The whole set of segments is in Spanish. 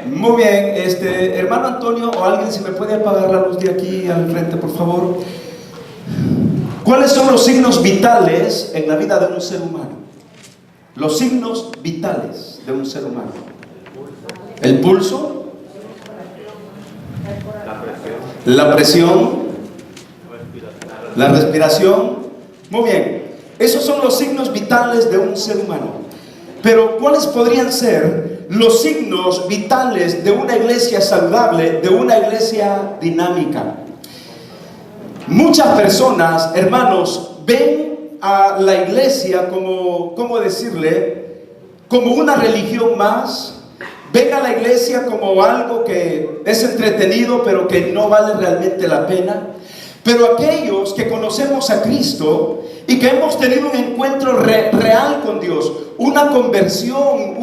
Muy bien, hermano Antonio o alguien, si me puede apagar la luz de aquí al frente, por favor. ¿Cuáles son los signos vitales en la vida de un ser humano? Los signos vitales de un ser humano. El pulso, la presión, la respiración. Muy bien, esos son los signos vitales de un ser humano. Pero ¿cuáles podrían ser los signos vitales de una iglesia saludable, de una iglesia dinámica? Muchas personas, hermanos, ven a la iglesia como, ¿cómo decirle? Como una religión más. Ven a la iglesia como algo que es entretenido, pero que no vale realmente la pena. Pero aquellos que conocemos a Cristo y que hemos tenido un encuentro real con Dios, una conversión,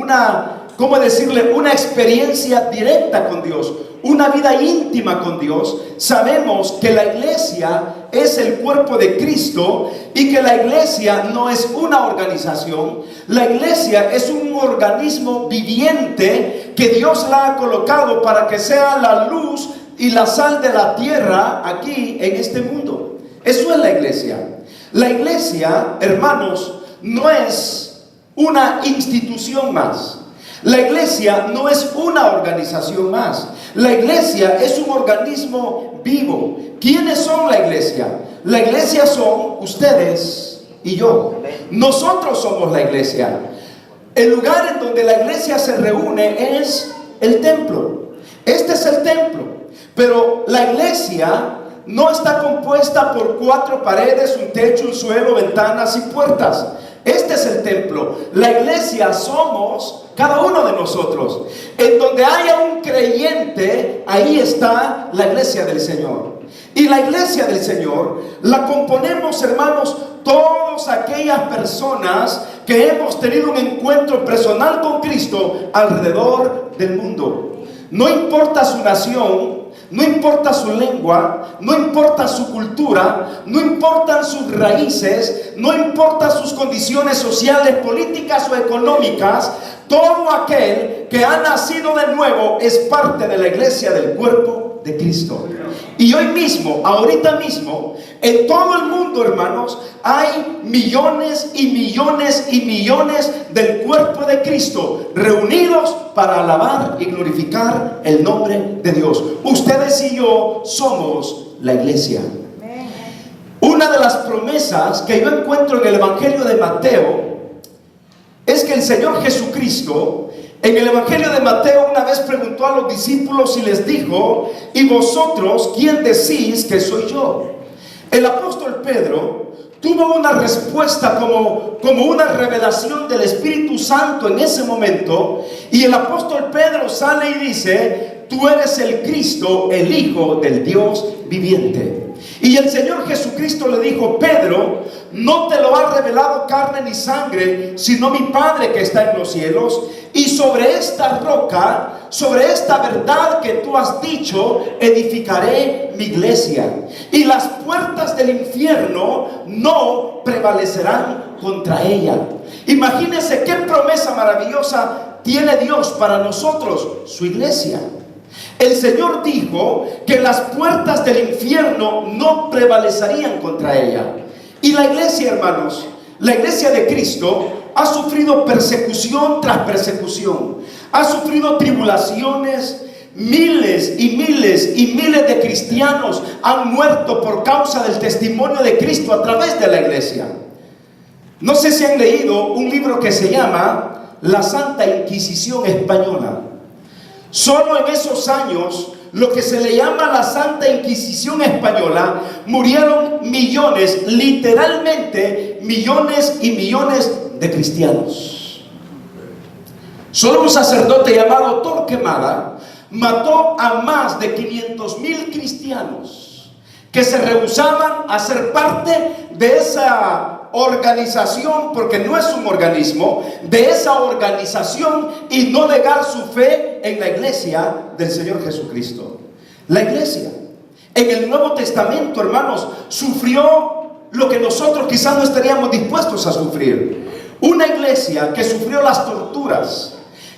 ¿cómo decirle? Una experiencia directa con Dios, una vida íntima con Dios, sabemos que la iglesia es el cuerpo de Cristo y que la iglesia no es una organización. La iglesia es un organismo viviente que Dios la ha colocado para que sea la luz y la sal de la tierra aquí en este mundo. Eso es la iglesia. La iglesia, hermanos, no es una institución más. La iglesia no es una organización más. La iglesia es un organismo vivo. ¿Quiénes son la iglesia? La iglesia son ustedes y yo. Nosotros somos la iglesia. El lugar en donde la iglesia se reúne es el templo. Este es el templo. Pero la iglesia no está compuesta por 4 paredes, un techo, un suelo, ventanas y puertas. Este es el templo. La iglesia somos cada uno de nosotros. En donde haya un creyente, ahí está la iglesia del Señor. Y la iglesia del Señor la componemos, hermanos, todas aquellas personas que hemos tenido un encuentro personal con Cristo alrededor del mundo. No importa su nación, no importa su lengua, no importa su cultura, no importan sus raíces, no importa sus condiciones sociales, políticas o económicas. Todo aquel que ha nacido de nuevo es parte de la iglesia del cuerpo de Cristo. Y hoy mismo, ahorita mismo, en todo el mundo, hermanos, hay millones y millones y millones del cuerpo de Cristo reunidos para alabar y glorificar el nombre de Dios. Ustedes y yo somos la iglesia. Una de las promesas que yo encuentro en el Evangelio de Mateo es que el Señor Jesucristo, en el Evangelio de Mateo, una vez preguntó a los discípulos y les dijo: ¿y vosotros quién decís que soy yo? El apóstol Pedro tuvo una respuesta como una revelación del Espíritu Santo en ese momento, y el apóstol Pedro sale y dice: tú eres el Cristo, el Hijo del Dios viviente. Y el Señor Jesucristo le dijo: Pedro, no te lo ha revelado carne ni sangre, sino mi Padre que está en los cielos. Y sobre esta roca, sobre esta verdad que tú has dicho, edificaré mi iglesia. Y las puertas del infierno no prevalecerán contra ella. Imagínense qué promesa maravillosa tiene Dios para nosotros, su iglesia. El Señor dijo que las puertas del infierno no prevalecerían contra ella. Y la iglesia, hermanos, la iglesia de Cristo ha sufrido persecución tras persecución. Ha sufrido tribulaciones. Miles y miles y miles de cristianos han muerto por causa del testimonio de Cristo a través de la iglesia. No sé si han leído un libro que se llama La Santa Inquisición Española. Solo en esos años, lo que se le llama la Santa Inquisición Española, murieron millones, literalmente millones y millones de cristianos. Solo un sacerdote llamado Torquemada mató a más de 500,000 cristianos que se rehusaban a ser parte de esa organización, porque no es un organismo, de esa organización, y no negar su fe en la iglesia del Señor Jesucristo. La iglesia en el Nuevo Testamento, hermanos, sufrió lo que nosotros quizás no estaríamos dispuestos a sufrir. Una iglesia que sufrió las torturas,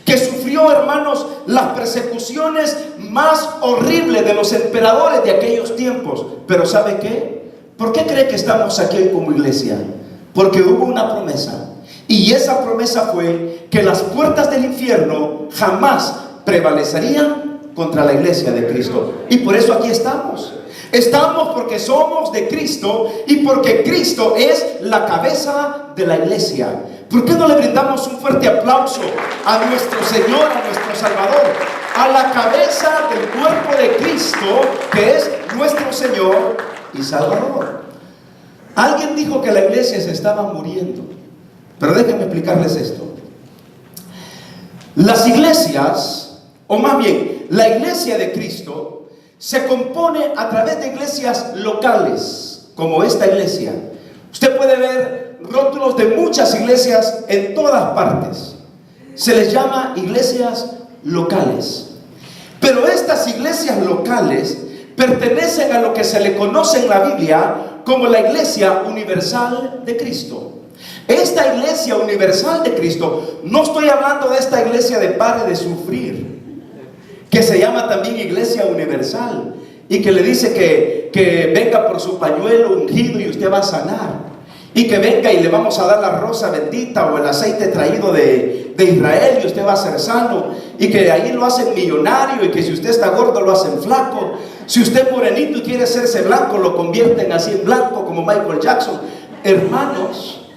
que sufrió, hermanos, las persecuciones más horribles de los emperadores de aquellos tiempos. Pero ¿sabe qué? ¿Por qué cree que estamos aquí como iglesia? Porque hubo una promesa, y esa promesa fue que las puertas del infierno jamás prevalecerían contra la iglesia de Cristo. Y por eso aquí estamos. Estamos porque somos de Cristo y porque Cristo es la cabeza de la iglesia. ¿Por qué no le brindamos un fuerte aplauso a nuestro Señor, a nuestro Salvador, a la cabeza del cuerpo de Cristo, que es nuestro Señor y Salvador? Alguien dijo que la iglesia se estaba muriendo, pero déjenme explicarles esto. Las iglesias, o más bien, la iglesia de Cristo se compone a través de iglesias locales, como esta iglesia. Usted puede ver rótulos de muchas iglesias en todas partes. Se les llama iglesias locales. Pero estas iglesias locales pertenecen a lo que se le conoce en la Biblia como la Iglesia Universal de Cristo. Esta Iglesia Universal de Cristo, no estoy hablando de esta iglesia de Pare de Sufrir, que se llama también Iglesia Universal, y que le dice que venga por su pañuelo ungido y usted va a sanar, y que venga y le vamos a dar la rosa bendita o el aceite traído de Israel y usted va a ser sano, y que ahí lo hacen millonario, y que si usted está gordo lo hacen flaco, si usted es morenito y quiere hacerse blanco lo convierten así en blanco como Michael Jackson. Hermanos,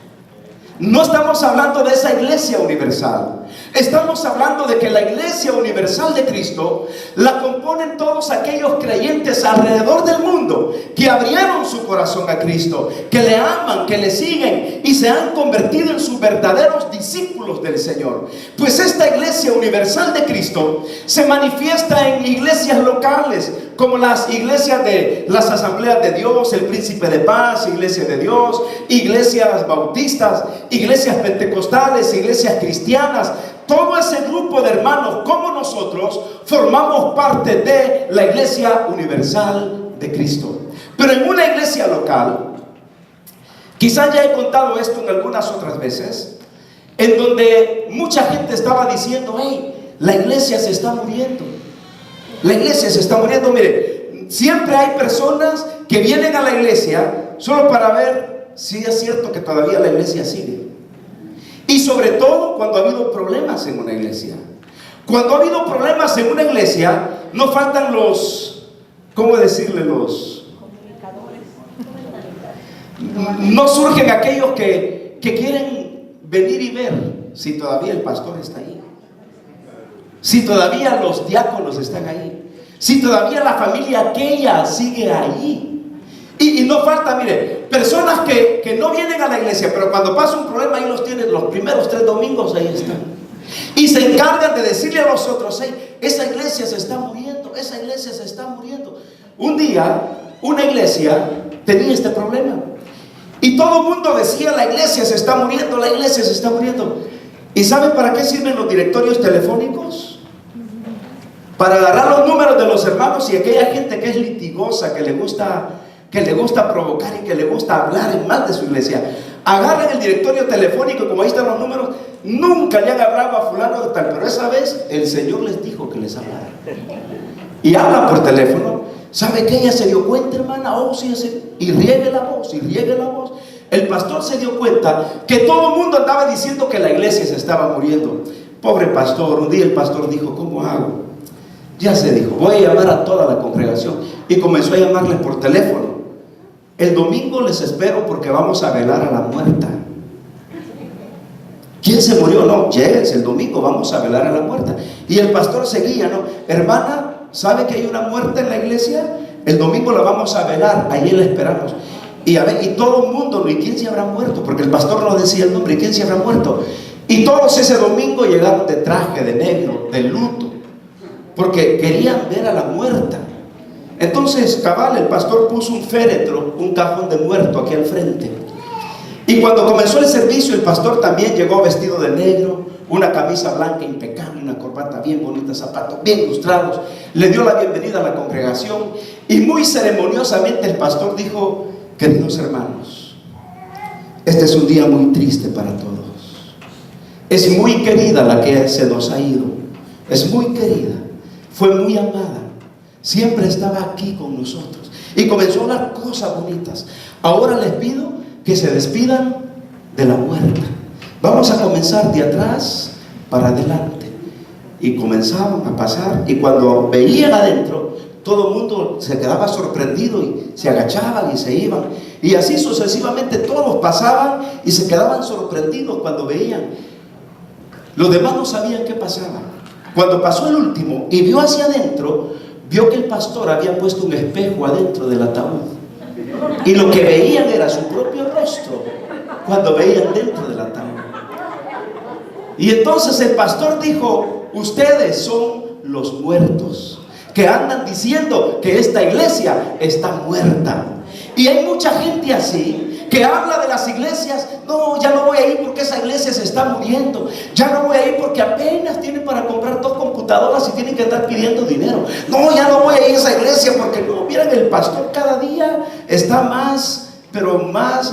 no estamos hablando de esa iglesia universal. Estamos hablando de que la iglesia universal de Cristo la componen todos aquellos creyentes alrededor del mundo que abrieron su corazón a Cristo, que le aman, que le siguen y se han convertido en sus verdaderos discípulos del Señor. Pues esta iglesia universal de Cristo se manifiesta en iglesias locales, como las iglesias de las Asambleas de Dios, el Príncipe de Paz, Iglesia de Dios, iglesias bautistas, iglesias pentecostales, iglesias cristianas. Todo ese grupo de hermanos como nosotros formamos parte de la Iglesia Universal de Cristo. Pero en una iglesia local, quizás ya he contado esto en algunas otras veces, en donde mucha gente estaba diciendo: hey, la iglesia se está muriendo. La iglesia se está muriendo. Mire, siempre hay personas que vienen a la iglesia solo para ver si es cierto que todavía la iglesia sigue. Y sobre todo cuando ha habido problemas en una iglesia. Cuando ha habido problemas en una iglesia, no faltan los, ¿cómo decirle? Los comunicadores. No surgen aquellos que quieren venir y ver si todavía el pastor está ahí, si todavía los diáconos están ahí, si todavía la familia aquella sigue ahí. Y no falta, mire, personas que no vienen a la iglesia, pero cuando pasa un problema ahí los tienen, los primeros 3 domingos ahí están. Y se encargan de decirle a los otros: hey, esa iglesia se está muriendo, esa iglesia se está muriendo. Un día, una iglesia tenía este problema. Y todo el mundo decía: la iglesia se está muriendo, la iglesia se está muriendo. ¿Y sabe para qué sirven los directorios telefónicos? Para agarrar los números de los hermanos y aquella gente que es litigosa, que le gusta provocar y que le gusta hablar en mal de su iglesia. Agarran el directorio telefónico y como ahí están los números, nunca le han hablado a fulano de tal, pero esa vez el Señor les dijo que les hablara. Y hablan por teléfono. ¿Sabe que ella se dio cuenta, hermana? Oh, sí, y riegue la voz, y riegue la voz. El pastor se dio cuenta que todo el mundo andaba diciendo que la iglesia se estaba muriendo. Pobre pastor. Un día el pastor dijo: ¿cómo hago? Ya se dijo, voy a llamar a toda la congregación. Y comenzó a llamarles por teléfono. El domingo les espero porque vamos a velar a la muerta. ¿Quién se murió? No, lléguense el domingo, vamos a velar a la muerta. Y el pastor seguía, ¿no? Hermana, ¿sabe que hay una muerta en la iglesia? El domingo la vamos a velar, ahí la esperamos. Y todo el mundo, ¿y quién se habrá muerto? Porque el pastor no decía el nombre, ¿y quién se habrá muerto? Y todos ese domingo llegaron de traje, de negro, de luto, porque querían ver a la muerta. Entonces, cabal, el pastor puso un féretro, un cajón de muerto aquí al frente. Y cuando comenzó el servicio, el pastor también llegó vestido de negro, una camisa blanca impecable, una corbata bien bonita, zapatos bien lustrados. Le dio la bienvenida a la congregación y muy ceremoniosamente el pastor dijo: queridos hermanos, este es un día muy triste para todos. Es muy querida la que se nos ha ido. Es muy querida. Fue muy amada. Siempre estaba aquí con nosotros. Y comenzó a hablar cosas bonitas. Ahora les pido que se despidan de la muerte. Vamos a comenzar de atrás para adelante. Y comenzaban a pasar. Y cuando veían adentro, todo el mundo se quedaba sorprendido y se agachaban y se iban. Y así sucesivamente todos pasaban y se quedaban sorprendidos cuando veían. Los demás no sabían qué pasaba. Cuando pasó el último y vio hacia adentro, vio que el pastor había puesto un espejo adentro del ataúd. Y lo que veían era su propio rostro cuando veían dentro del ataúd. Y entonces el pastor dijo: ustedes son los muertos que andan diciendo que esta iglesia está muerta. Y hay mucha gente así que habla de las iglesias: no, ya no voy a ir porque esa iglesia se está muriendo. Ya no voy a ir porque apenas tienen para comprar 2 computadoras y tienen que estar pidiendo dinero. No, ya no voy a ir a esa iglesia porque no, miren, el pastor cada día está más, pero más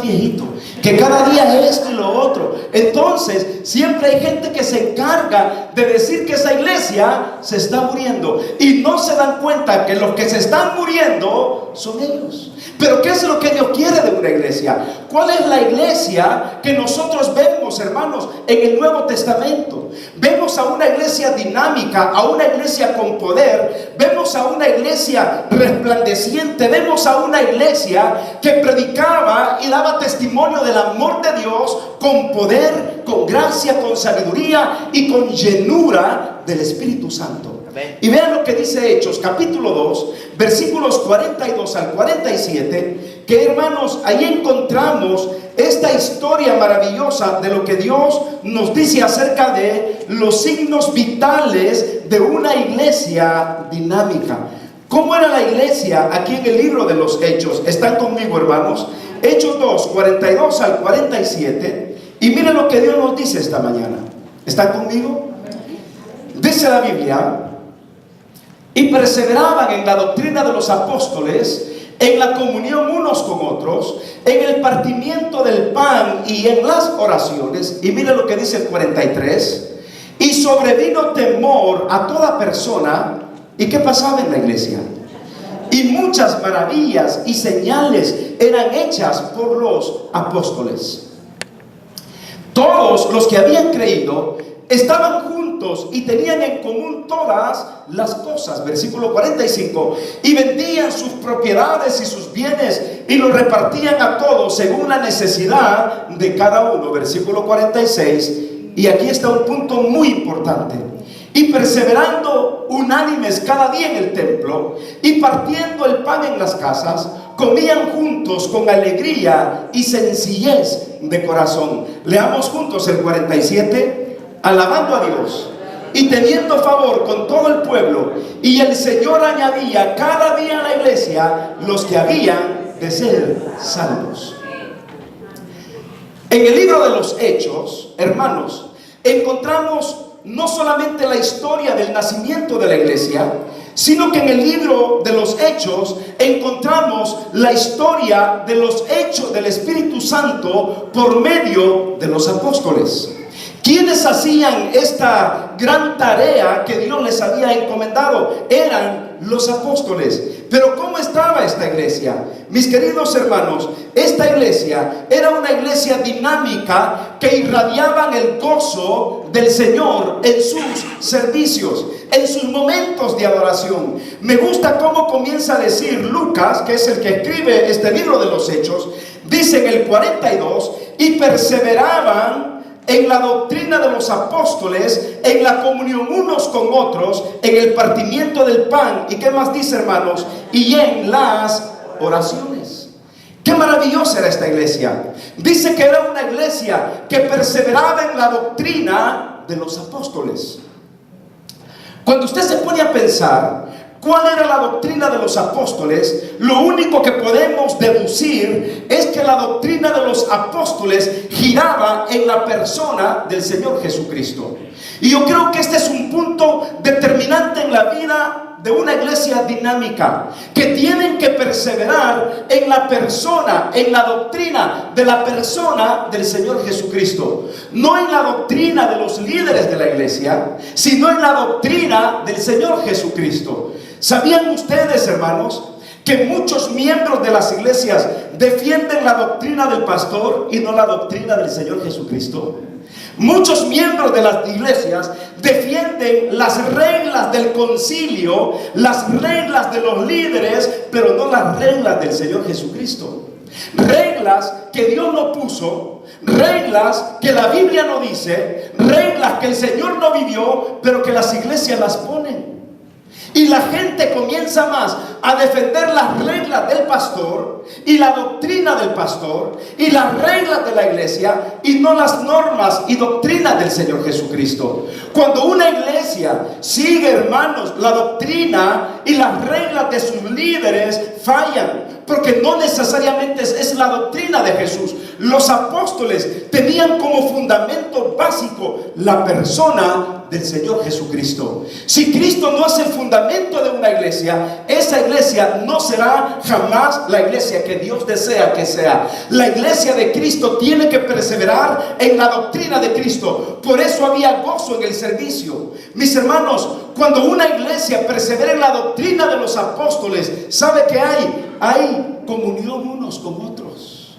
viejito, que cada día esto y lo otro. Entonces siempre hay gente que se encarga de decir que esa iglesia se está muriendo y no se dan cuenta que los que se están muriendo son ellos. Pero ¿qué es lo que Dios quiere de una iglesia? ¿Cuál es la iglesia que nosotros vemos, hermanos, en el Nuevo Testamento? Vemos a una iglesia dinámica, a una iglesia con poder, vemos a una iglesia resplandeciente, vemos a una iglesia que predicaba y daba testimonio del amor de Dios con poder, con gracia, con sabiduría y con llenura del Espíritu Santo. Y vean lo que dice Hechos capítulo 2 versículos 42 al 47, que, hermanos, ahí encontramos esta historia maravillosa de lo que Dios nos dice acerca de los signos vitales de una iglesia dinámica. ¿Cómo era la iglesia aquí en el libro de los Hechos? ¿Están conmigo, hermanos? Hechos 2, 42 al 47. Y miren lo que Dios nos dice esta mañana. ¿Están conmigo? Dice la Biblia: y perseveraban en la doctrina de los apóstoles, en la comunión unos con otros, en el partimiento del pan y en las oraciones. Y miren lo que dice el 43. Y sobrevino temor a toda persona. ¿Y qué pasaba en la iglesia? Y muchas maravillas y señales eran hechas por los apóstoles. Todos los que habían creído estaban juntos y tenían en común todas las cosas. Versículo 45. Y vendían sus propiedades y sus bienes y los repartían a todos según la necesidad de cada uno. Versículo 46. Y aquí está un punto muy importante. Y perseverando unánimes cada día en el templo y partiendo el pan en las casas, comían juntos con alegría y sencillez de corazón. Leamos juntos el 47. Alabando a Dios y teniendo favor con todo el pueblo, y el Señor añadía cada día a la iglesia los que habían de ser salvos. En el libro de los Hechos, hermanos, encontramos no solamente la historia del nacimiento de la iglesia, sino que en el libro de los Hechos encontramos la historia de los hechos del Espíritu Santo por medio de los apóstoles. ¿Quiénes hacían esta gran tarea que Dios les había encomendado? Eran los apóstoles. Pero ¿cómo estaba esta iglesia? Mis queridos hermanos, esta iglesia era una iglesia dinámica que irradiaban el gozo del Señor en sus servicios, en sus momentos de adoración. Me gusta cómo comienza a decir Lucas, que es el que escribe este libro de los Hechos. Dice en el 42: y perseveraban en la doctrina de los apóstoles, en la comunión unos con otros, en el partimiento del pan. ¿Y qué más dice, hermanos? Y en las oraciones. Qué maravillosa era esta iglesia. Dice que era una iglesia que perseveraba en la doctrina de los apóstoles. Cuando usted se pone a pensar ¿cuál era la doctrina de los apóstoles? Lo único que podemos deducir es que la doctrina de los apóstoles giraba en la persona del Señor Jesucristo. Y yo creo que este es un punto determinante en la vida de una iglesia dinámica, que tienen que perseverar en la persona, en la doctrina de la persona del Señor Jesucristo. No en la doctrina de los líderes de la iglesia, sino en la doctrina del Señor Jesucristo. ¿Sabían ustedes, hermanos, que muchos miembros de las iglesias defienden la doctrina del pastor y no la doctrina del Señor Jesucristo? Muchos miembros de las iglesias defienden las reglas del concilio, las reglas de los líderes, pero no las reglas del Señor Jesucristo. Reglas que Dios no puso, reglas que la Biblia no dice, reglas que el Señor no vivió, pero que las iglesias las ponen. Y la gente comienza más a defender las reglas del pastor y la doctrina del pastor y las reglas de la iglesia, y no las normas y doctrinas del Señor Jesucristo. Cuando una iglesia sigue, hermanos, la doctrina y las reglas de sus líderes, fallan, porque no necesariamente es la doctrina de Jesús. Los apóstoles tenían como fundamento básico la persona del Señor Jesucristo. Si Cristo no es el fundamento de una iglesia, esa iglesia no será jamás la iglesia que Dios desea que sea. La iglesia de Cristo tiene que perseverar en la doctrina de Cristo. Por eso había gozo en el servicio. Mis hermanos, cuando una iglesia persevera en la doctrina de los apóstoles, ¿sabe qué hay? Hay comunión unos con otros,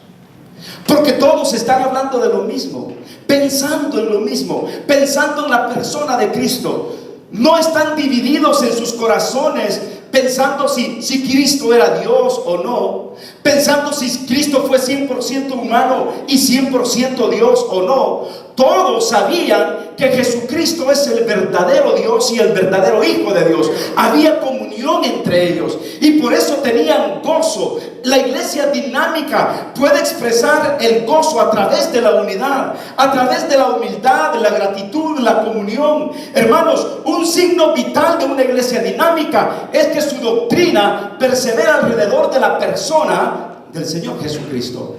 porque todos están hablando de lo mismo, pensando en lo mismo, pensando en la persona de Cristo. No están divididos en sus corazones pensando si Cristo era Dios o no, pensando si Cristo fue 100% humano y 100% Dios o no. Todos sabían que Jesucristo es el verdadero Dios y el verdadero Hijo de Dios. Había comunión entre ellos y por eso tenían gozo. La iglesia dinámica puede expresar el gozo a través de la unidad, a través de la humildad, de la gratitud, de la comunión. Hermanos, un signo vital de una iglesia dinámica es que su doctrina persevera alrededor de la persona del Señor Jesucristo.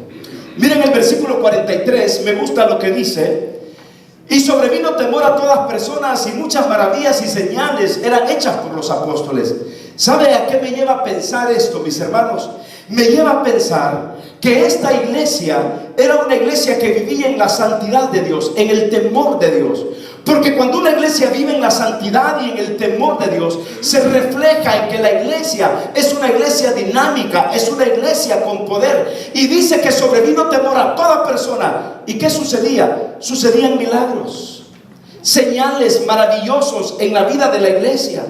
Miren el versículo 43, me gusta lo que dice: y sobrevino temor a todas personas, y muchas maravillas y señales eran hechas por los apóstoles. ¿Sabe a qué me lleva a pensar esto, mis hermanos? Me lleva a pensar que esta iglesia era una iglesia que vivía en la santidad de Dios, en el temor de Dios. Porque cuando una iglesia vive en la santidad y en el temor de Dios, se refleja en que la iglesia es una iglesia dinámica, es una iglesia con poder. Y dice que sobrevino temor a toda persona. ¿Y qué sucedía? Sucedían milagros, señales maravillosos en la vida de la iglesia.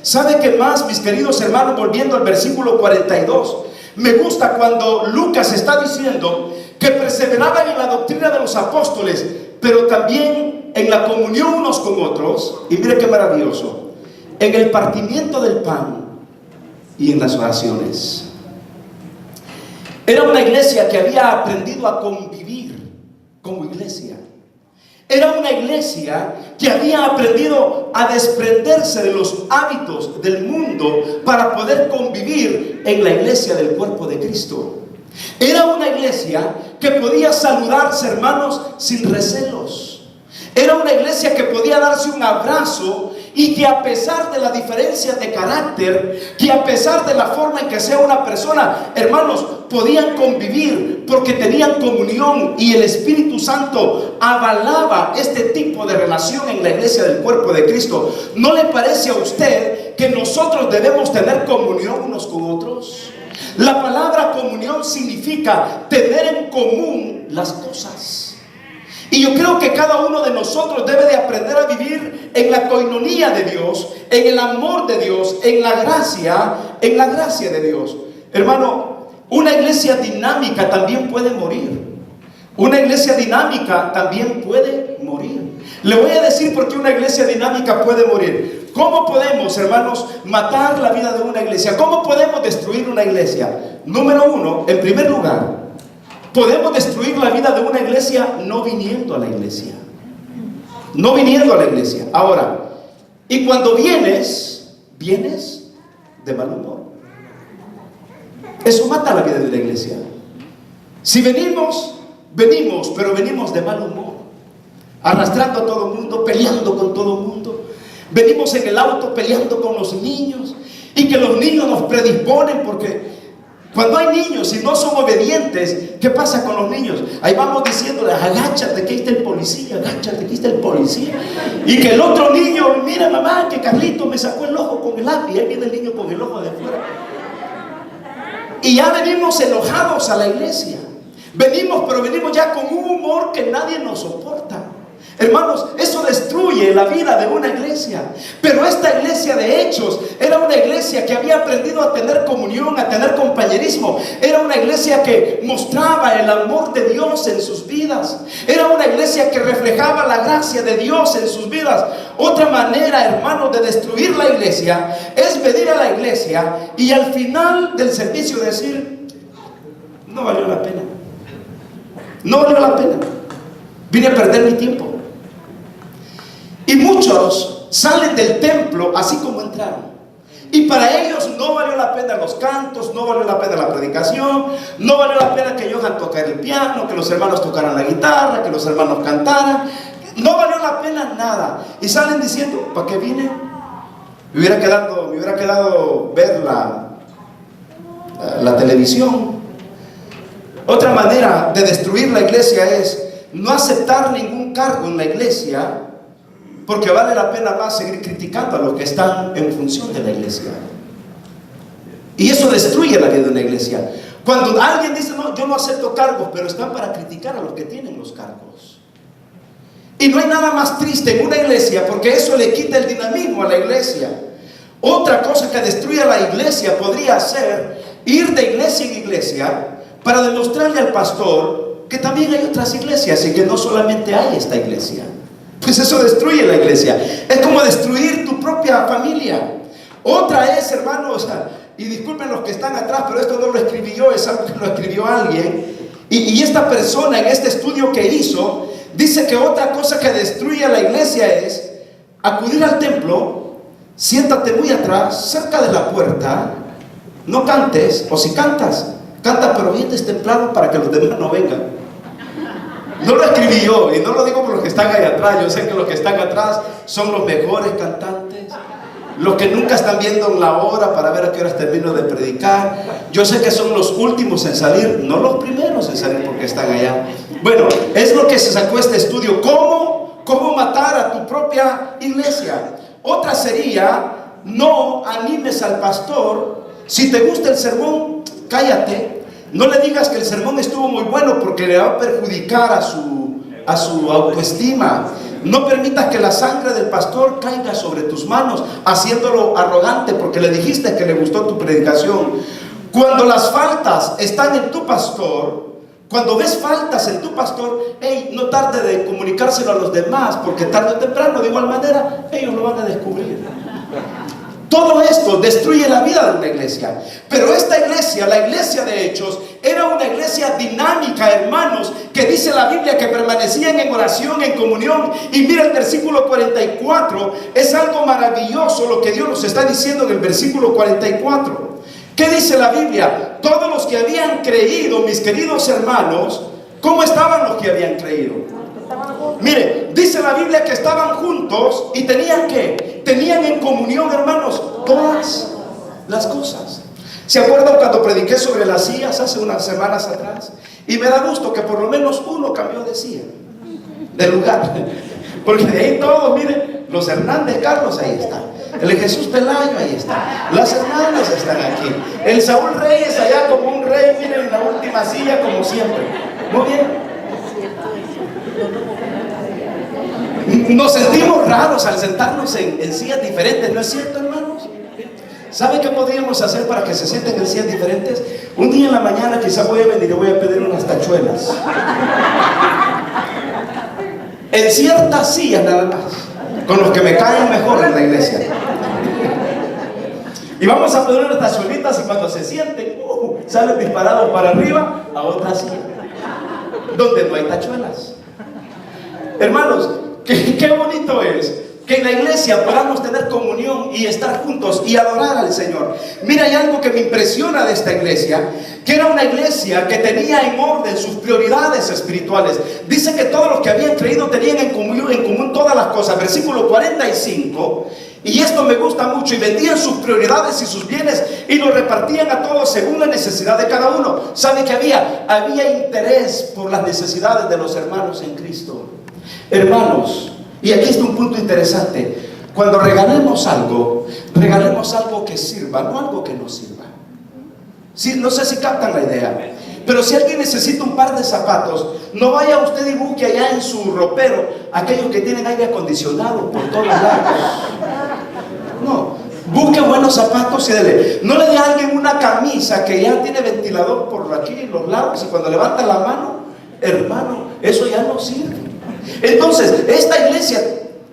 ¿Sabe qué más, mis queridos hermanos? Volviendo al versículo 42, me gusta cuando Lucas está diciendo que perseveraban en la doctrina de los apóstoles, pero también en la comunión unos con otros. Y mire qué maravilloso: en el partimiento del pan y en las oraciones. Era una iglesia que había aprendido a convivir como iglesia. Era una iglesia que había aprendido a desprenderse de los hábitos del mundo para poder convivir en la iglesia del cuerpo de Cristo. Era una iglesia que podía saludarse, hermanos, sin recelos. Era una iglesia que podía darse un abrazo y que a pesar de la diferencia de carácter, que a pesar de la forma en que sea una persona, hermanos, podían convivir porque tenían comunión, y el Espíritu Santo avalaba este tipo de relación en la iglesia del cuerpo de Cristo. ¿No le parece a usted que nosotros debemos tener comunión unos con otros? La palabra comunión significa tener en común las cosas. Y yo creo que cada uno de nosotros debe de aprender a vivir en la coinonía de Dios, en el amor de Dios, en la gracia de Dios. Hermano, una iglesia dinámica también puede morir. Una iglesia dinámica también puede morir. Le voy a decir por qué una iglesia dinámica puede morir. ¿Cómo podemos, hermanos, matar la vida de una iglesia? ¿Cómo podemos destruir una iglesia? Número uno, en primer lugar, podemos destruir la vida de una iglesia no viniendo a la iglesia. No viniendo a la iglesia. Ahora, y cuando vienes de mal humor. Eso mata la vida de la iglesia. Si venimos, pero venimos de mal humor, arrastrando a todo el mundo, peleando con todo el mundo. Venimos en el auto peleando con los niños y que los niños nos predisponen, porque cuando hay niños y no son obedientes, ¿qué pasa con los niños? Ahí vamos diciéndoles: agáchate, que ahí está el policía, agáchate, que ahí está el policía. Y que el otro niño: mira mamá, que Carlito me sacó el ojo con el lápiz. Ahí viene el niño con el ojo de fuera. Y ya venimos enojados a la iglesia. Venimos, pero venimos ya con un humor que nadie nos soporta. Hermanos, eso destruye la vida de una iglesia. Pero esta iglesia de Hechos era una iglesia que había aprendido a tener comunión, a tener compañerismo. Era una iglesia que mostraba el amor de Dios en sus vidas. Era una iglesia que reflejaba la gracia de Dios en sus vidas. Otra manera, hermanos, de destruir la iglesia es venir a la iglesia y al final del servicio decir: no valió la pena, no valió la pena, vine a perder mi tiempo. Y muchos salen del templo así como entraron. Y para ellos no valió la pena los cantos, no valió la pena la predicación, no valió la pena que Johan tocara el piano, que los hermanos tocaran la guitarra, que los hermanos cantaran. No valió la pena nada. Y salen diciendo: ¿para qué vine? Me hubiera quedado ver la televisión. Otra manera de destruir la iglesia es no aceptar ningún cargo en la iglesia, porque vale la pena más seguir criticando a los que están en función de la iglesia. Y eso destruye la vida de una iglesia. Cuando alguien dice: no, yo no acepto cargos, pero están para criticar a los que tienen los cargos. Y no hay nada más triste en una iglesia, porque eso le quita el dinamismo a la iglesia. Otra cosa que destruye a la iglesia podría ser ir de iglesia en iglesia para demostrarle al pastor que también hay otras iglesias y que no solamente hay esta iglesia. Pues eso destruye la iglesia. Es como destruir tu propia familia. Otra es, hermanos, y disculpen los que están atrás, pero esto no lo escribí yo, es algo que lo escribió alguien. Y esta persona en este estudio que hizo dice que otra cosa que destruye a la iglesia es acudir al templo, siéntate muy atrás, cerca de la puerta, no cantes, o si cantas, canta pero bien destemplado para que los demás no vengan. No lo escribí yo, y no lo digo por los que están ahí atrás. Yo sé que los que están atrás son los mejores cantantes, los que nunca están viendo la hora para ver a qué horas termino de predicar. Yo sé que son los últimos en salir, no los primeros en salir, porque están allá. Bueno, es lo que se sacó este estudio: cómo matar a tu propia iglesia. Otra sería: no animes al pastor. Si te gusta el sermón, cállate. No le digas que el sermón estuvo muy bueno, porque le va a perjudicar a su autoestima. No permitas que la sangre del pastor caiga sobre tus manos, haciéndolo arrogante porque le dijiste que le gustó tu predicación. Cuando las faltas están en tu pastor, cuando ves faltas en tu pastor, no tarde de comunicárselo a los demás, porque tarde o temprano, de igual manera, ellos lo van a descubrir. Todo esto destruye la vida de una iglesia. Pero esta iglesia, la iglesia de Hechos, era una iglesia dinámica, hermanos, que dice la Biblia que permanecían en oración, en comunión. Y mira el versículo 44, es algo maravilloso lo que Dios nos está diciendo en el versículo 44. ¿Qué dice la Biblia? Todos los que habían creído, mis queridos hermanos, ¿cómo estaban los que habían creído? Mire, dice la Biblia que estaban juntos y tenían en comunión, hermanos, todas las cosas. ¿Se acuerdan cuando prediqué sobre las sillas hace unas semanas atrás? Y me da gusto que por lo menos uno cambió de silla, de lugar. Porque de ahí todos, miren, los Hernández Carlos, ahí está. El Jesús Pelayo, ahí está. Las hermanas están aquí. El Saúl Reyes allá como un rey, miren, en la última silla como siempre. Muy bien. Nos sentimos raros al sentarnos en sillas diferentes, ¿no es cierto, hermanos? ¿Saben qué podríamos hacer para que se sienten en sillas diferentes? Un día en la mañana quizá voy a venir y voy a pedir unas tachuelas. En ciertas sillas nada más, con los que me caen mejor en la iglesia. Y vamos a poner unas tachuelitas y cuando se sienten, salen disparados para arriba a otra silla, donde no hay tachuelas. Hermanos, qué bonito es que en la iglesia podamos tener comunión y estar juntos y adorar al Señor. Mira, hay algo que me impresiona de esta iglesia, que era una iglesia que tenía en orden sus prioridades espirituales. Dice que todos los que habían creído tenían en común todas las cosas. Versículo 45. Y esto me gusta mucho. Y vendían sus prioridades y sus bienes y los repartían a todos según la necesidad de cada uno. ¿Sabe que había interés por las necesidades de los hermanos en Cristo? Hermanos, y aquí está un punto interesante. Cuando regalemos algo que sirva, no algo que no sirva. Sí, no sé si captan la idea. Pero si alguien necesita un par de zapatos, no vaya usted y busque allá en su ropero aquellos que tienen aire acondicionado por todos lados. No, busque buenos zapatos y dele. No le dé a alguien una camisa que ya tiene ventilador por aquí en los lados y cuando levanta la mano, hermano, eso ya no sirve. Entonces, esta iglesia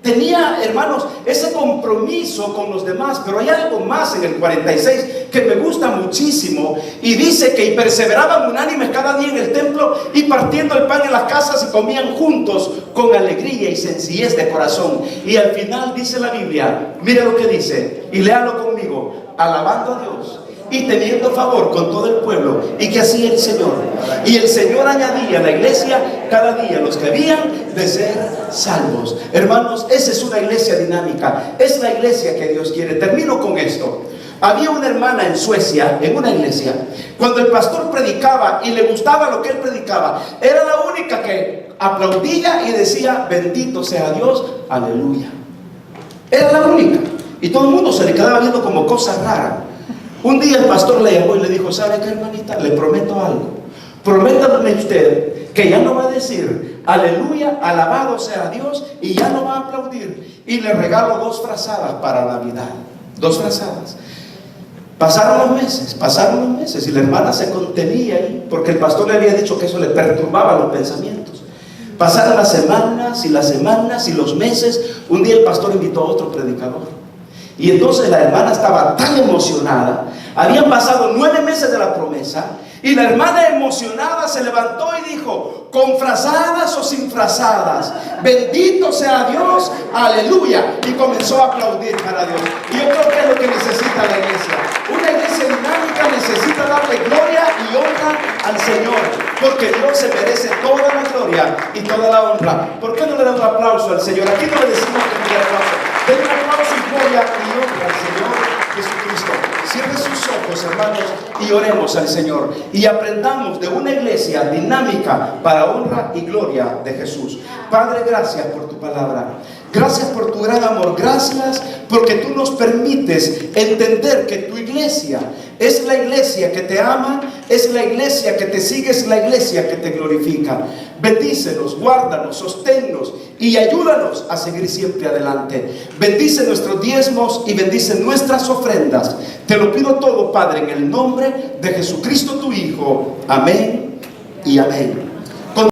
tenía, hermanos, ese compromiso con los demás. Pero hay algo más en el 46 que me gusta muchísimo. Y dice que perseveraban unánimes cada día en el templo y partiendo el pan en las casas y comían juntos con alegría y sencillez de corazón. Y al final dice la Biblia, mire lo que dice, y léalo conmigo, alabando a Dios y teniendo favor con todo el pueblo. Y que así el Señor. Y el Señor añadía a la iglesia cada día los que habían de ser salvos. Hermanos, esa es una iglesia dinámica. Es la iglesia que Dios quiere. Termino con esto. Había una hermana en Suecia, en una iglesia, cuando el pastor predicaba y le gustaba lo que él predicaba, era la única que aplaudía y decía, bendito sea Dios, aleluya. Era la única. Y todo el mundo se le quedaba viendo como cosa rara. Un día el pastor le llamó y le dijo, ¿sabe qué, hermanita? Le prometo algo. Prométame usted que ya no va a decir aleluya, alabado sea Dios, y ya no va a aplaudir. Y le regalo 2 frazadas para Navidad. 2 frazadas. Pasaron los meses y la hermana se contenía ahí porque el pastor le había dicho que eso le perturbaba los pensamientos. Pasaron las semanas y los meses. Un día el pastor invitó a otro predicador. Y entonces la hermana estaba tan emocionada. Habían pasado 9 meses de la promesa. Y la hermana emocionada se levantó y dijo, con frazadas o sin frazadas, bendito sea Dios, aleluya. Y comenzó a aplaudir para Dios. Y yo creo que es lo que necesita la iglesia. Una iglesia dinámica necesita darle gloria y honra al Señor, porque Dios se merece toda la gloria y toda la honra. ¿Por qué no le da un aplauso al Señor? Aquí no le decimos que no le aplauso. Den un aplauso y gloria y honra al Señor Jesucristo. Cierre sus ojos, hermanos, y oremos al Señor y aprendamos de una iglesia dinámica para honra y gloria de Jesús. Padre, gracias por tu palabra. Gracias por tu gran amor. Gracias porque tú nos permites entender que tu iglesia es la iglesia que te ama, es la iglesia que te sigue, es la iglesia que te glorifica. Bendícenos, guárdanos, sosténnos y ayúdanos a seguir siempre adelante. Bendice nuestros diezmos y bendice nuestras ofrendas. Te lo pido todo, Padre, en el nombre de Jesucristo tu Hijo. Amén y amén.